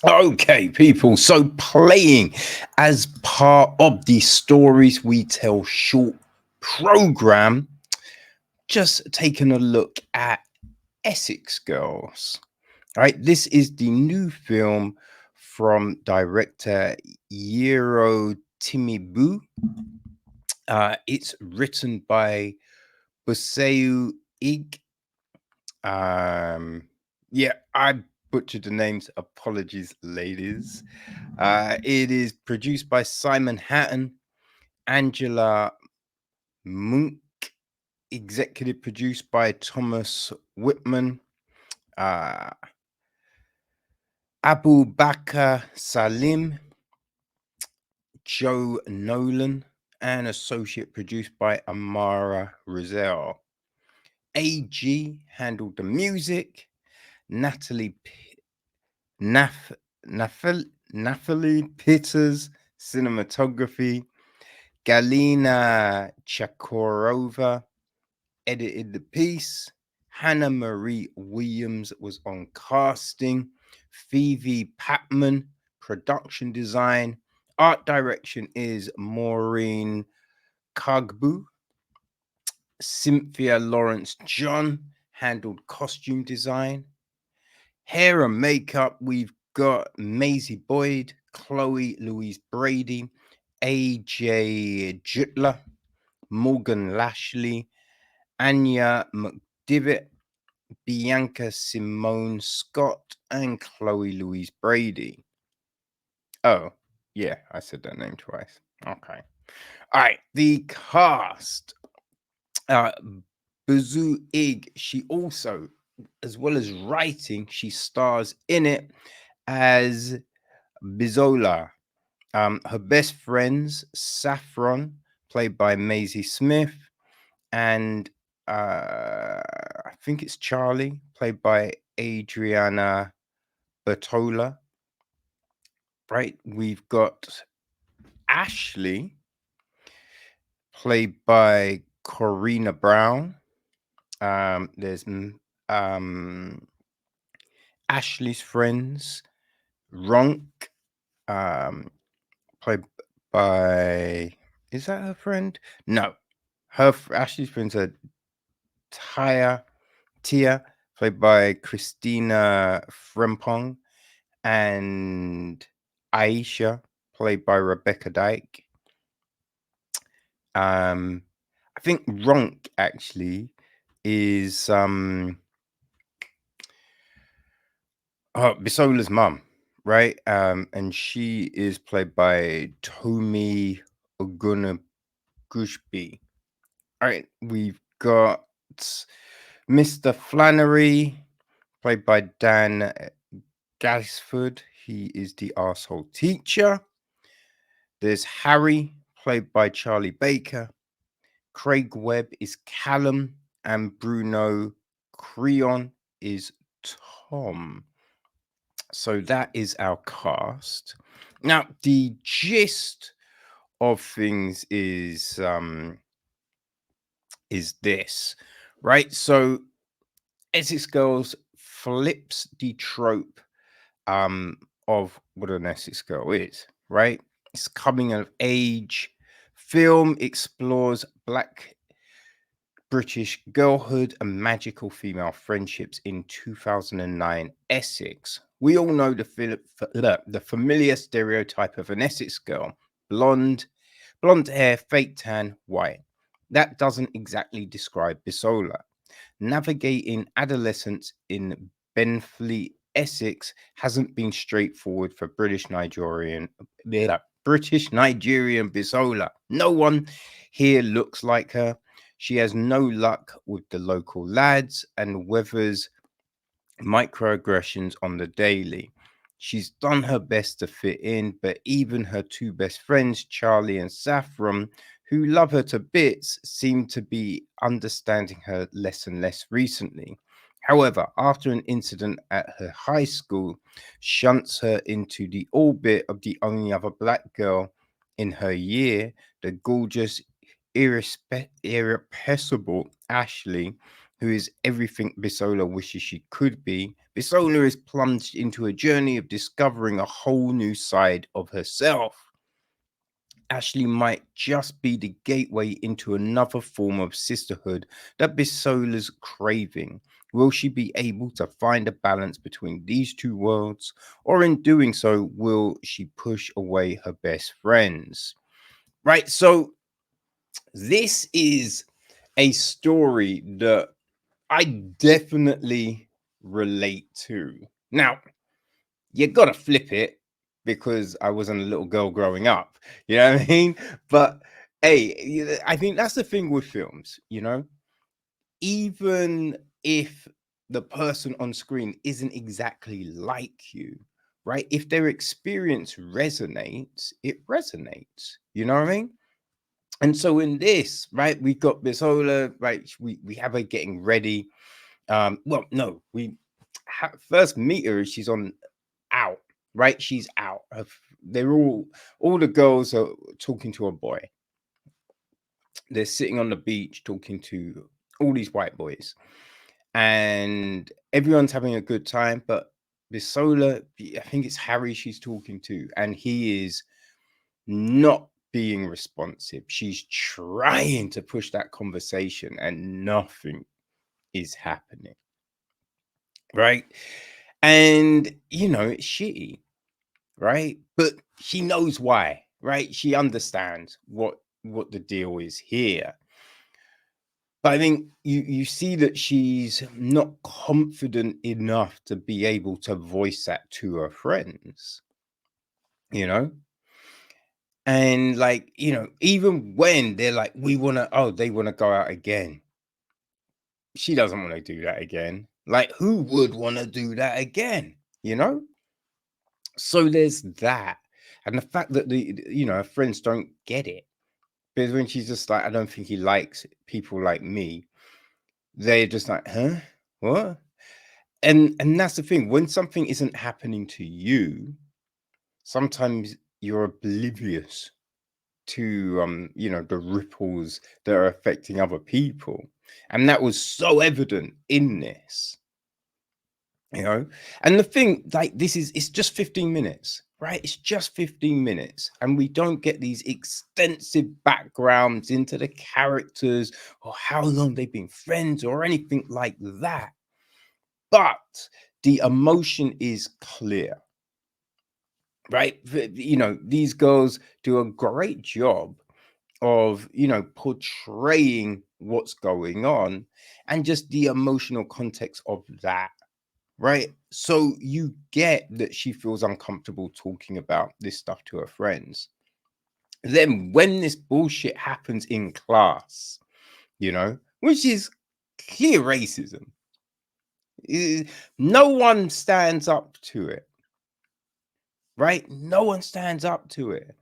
Okay, people. So, playing as part of the Stories We Tell short program, just taking a look at Essex Girls. All right, this is the new film from director Yero Timi-Biu. It's written by Busayo Ige. Um, yeah, I butchered the names. Apologies, ladies. It is produced by Simon Hatton, Angela Munk, executive produced by Thomas Whitman, uh, Abu Bakr Salim, Joe Nolan, and associate produced by Amara Rizal. AG handled the music, Natalie Naf- Nathalie Peters, cinematography, Galina Chakorova edited the piece. Hannah Marie Williams was on casting. Phoebe Patman, production design. Art direction is Maureen Kagbu. Cynthia Lawrence John handled costume design. Hair and makeup, we've got Maisie Boyd, Chloe Louise Brady, AJ Jutler, Morgan Lashley, Anya McDivitt, Bianca Simone Scott, and Chloe Louise Brady. Oh, yeah, I said that name twice. Okay. All right, the cast. Uh, Buzu Ig, she also, as well as writing, she stars in it as Bizola. Her best friends, Saffron, played by Maisie Smith, and I think it's Charlie, played by Adriana Bertola. Right, we've got Ashley, played by Corina Brown. There's Ashley's friends, Ronk, um, played by, is that her friend? No, Ashley's friends are Tia, played by Christina Frempong, and Aisha, played by Rebecca Dyke. I think Ronk actually is Bisola's mum, right? And she is played by Tomi Ogunjobi. All right, we've got Mr. Flannery, played by Dan Gaisford. He is the arsehole teacher. There's Harry, played by Charlie Baker. Craig Webb is Callum, and Bruno Creon is Tom. So that is our cast. Now, the gist of things is this, right? So Essex Girls flips the trope of what an Essex Girl is, right? It's coming of age film, explores Black British girlhood and magical female friendships in 2009 Essex. We all know the familiar stereotype of an Essex girl: blonde, blonde hair, fake tan, white. That doesn't exactly describe Bisola. Navigating adolescence in Benfleet, Essex hasn't been straightforward for British Nigerian Bisola. No one here looks like her. She has no luck with the local lads and weathers microaggressions on the daily. She's done her best to fit in, but even her two best friends, Charlie and Saffron, who love her to bits, seem to be understanding her less and less recently. However, after an incident at her high school shunts her into the orbit of the only other black girl in her year, the gorgeous, irrepressible Ashley, who is everything Bisola wishes she could be, Bisola is plunged into a journey of discovering a whole new side of herself. Ashley might just be the gateway into another form of sisterhood that Bisola's craving. Will she be able to find a balance between these two worlds, or in doing so, will she push away her best friends? Right, so this is a story that I definitely relate to. Now, you gotta flip it because I wasn't a little girl growing up. You know what I mean? But hey, I think that's the thing with films, even if the person on screen isn't exactly like you, right? If their experience resonates, it resonates. You know what I mean? And so in this, right, we've got Bisola, right? We have her getting ready. Well, no, we first meet her. She's on out, right? She's out. They're all the girls are talking to a boy. They're sitting on the beach talking to all these white boys, and everyone's having a good time. But Bisola, I think it's Harry she's talking to, and he is not being responsive. She's trying to push that conversation, and nothing is happening, right? And it's shitty, right? But she knows why, right? She understands what the deal is here. But I think you see that she's not confident enough to be able to voice that to her friends, you know? And like, even when they're like, they want to go out again. She doesn't want to do that again. Like, who would want to do that again? You know? So there's that. And the fact that her friends don't get it. Because when she's just like, I don't think he likes people like me, they're just like, huh? What? And that's the thing. When something isn't happening to you, sometimes you're oblivious to the ripples that are affecting other people. And that was so evident in this. And the thing, like, it's just 15 minutes, right? It's just 15 minutes, and we don't get these extensive backgrounds into the characters or how long they've been friends or anything like that. But the emotion is clear, right? These girls do a great job of portraying what's going on and just the emotional context of that. Right. So you get that she feels uncomfortable talking about this stuff to her friends. Then when this bullshit happens in class, which is clear racism, no one stands up to it. Right? No one stands up to it.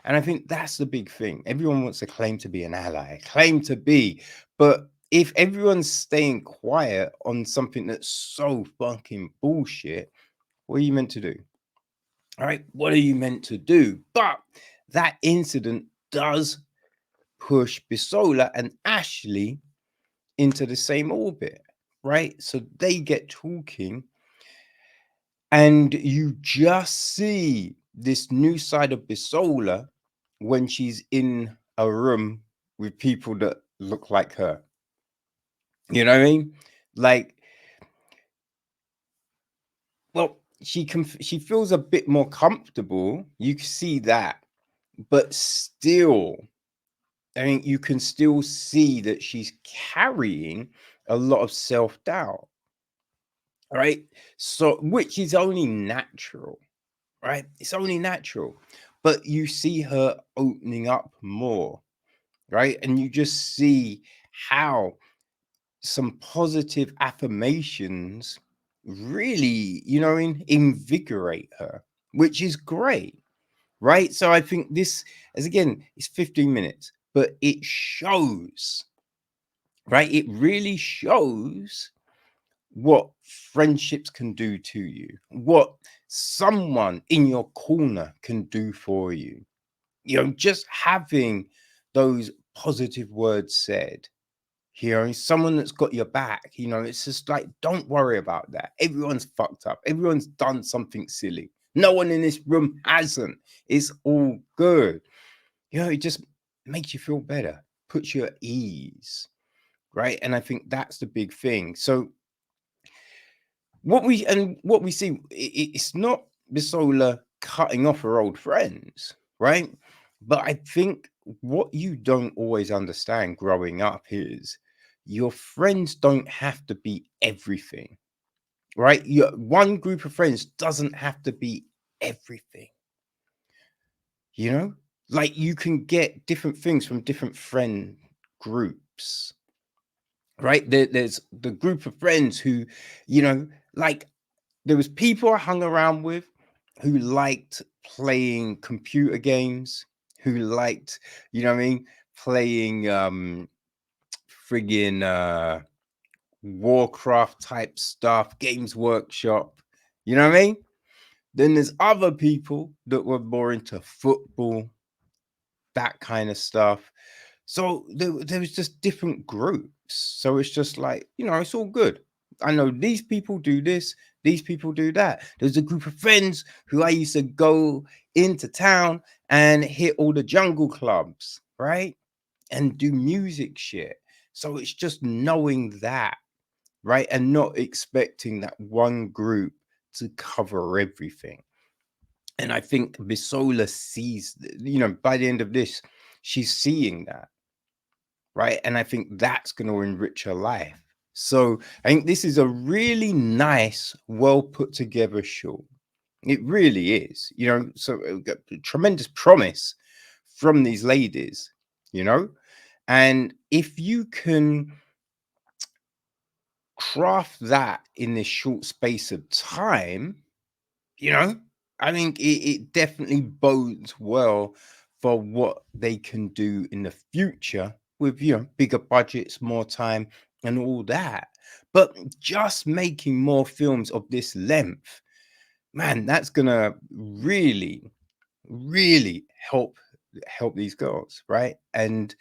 And I think that's the big thing. Everyone wants to claim to be an ally, claim to be, but if everyone's staying quiet on something that's so fucking bullshit, what are you meant to do? All right, what are you meant to do? But that incident does push Bisola and Ashley into the same orbit, right? So they get talking, and you just see this new side of Bisola when she's in a room with people that look like her. You know what I mean? Like, well, she feels a bit more comfortable. You can see that, but still, I mean, you can still see that she's carrying a lot of self-doubt, right? So, which is only natural, right? It's only natural, but you see her opening up more, right? And you just see how some positive affirmations really, invigorate her, which is great, right? So I think this, as again, it's 15 minutes, but it shows, right? It really shows what friendships can do to you, what someone in your corner can do for you. Just having those positive words said, someone that's got your back. It's just like, don't worry about that. Everyone's fucked up. Everyone's done something silly. No one in this room hasn't. It's all good. It just makes you feel better, puts you at ease, right? And I think that's the big thing. So what we see, it's not Bisola cutting off her old friends, right? But I think what you don't always understand growing up is your friends don't have to be everything, right? One group of friends doesn't have to be everything, you know? Like, you can get different things from different friend groups, right? There's the group of friends who, like, there was people I hung around with who liked playing computer games, who liked, playing friggin' Warcraft type stuff, Games Workshop, you know what I mean? Then there's other people that were more into football, that kind of stuff. So there was just different groups. So it's just like, it's all good. I know these people do this, these people do that. There's a group of friends who I used to go into town and hit all the jungle clubs, right? And do music shit. So it's just knowing that, right? And not expecting that one group to cover everything. And I think Bisola sees, by the end of this, she's seeing that, right? And I think that's going to enrich her life. So I think this is a really nice, well put together show. It really is, so tremendous promise from these ladies, and if you can craft that in this short space of time, you know, I think it definitely bodes well for what they can do in the future with, bigger budgets, more time, and all that. But just making more films of this length, man, that's gonna really, really help these girls, right? And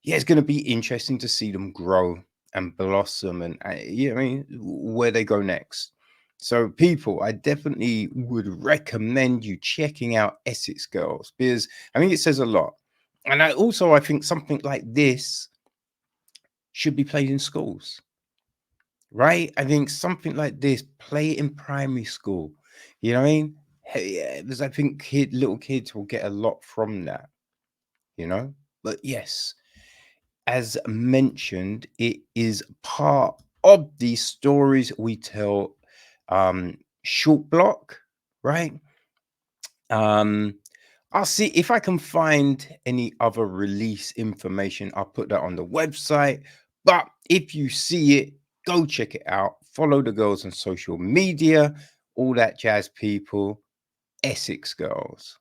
yeah, it's gonna be interesting to see them grow and blossom, and I mean, where they go next. So, people, I definitely would recommend you checking out Essex Girls, because I think it says a lot. And I think something like this should be played in schools, right? I think something like this, play it in primary school. You know what I mean? Hey, yeah, because I think little kids will get a lot from that, you know? But yes, as mentioned, it is part of the stories we tell short block, right? Um, I'll see if I can find any other release information. I'll put that on the website. But if you see it, go check it out. Follow the girls on social media, all that jazz, people. Essex Girls.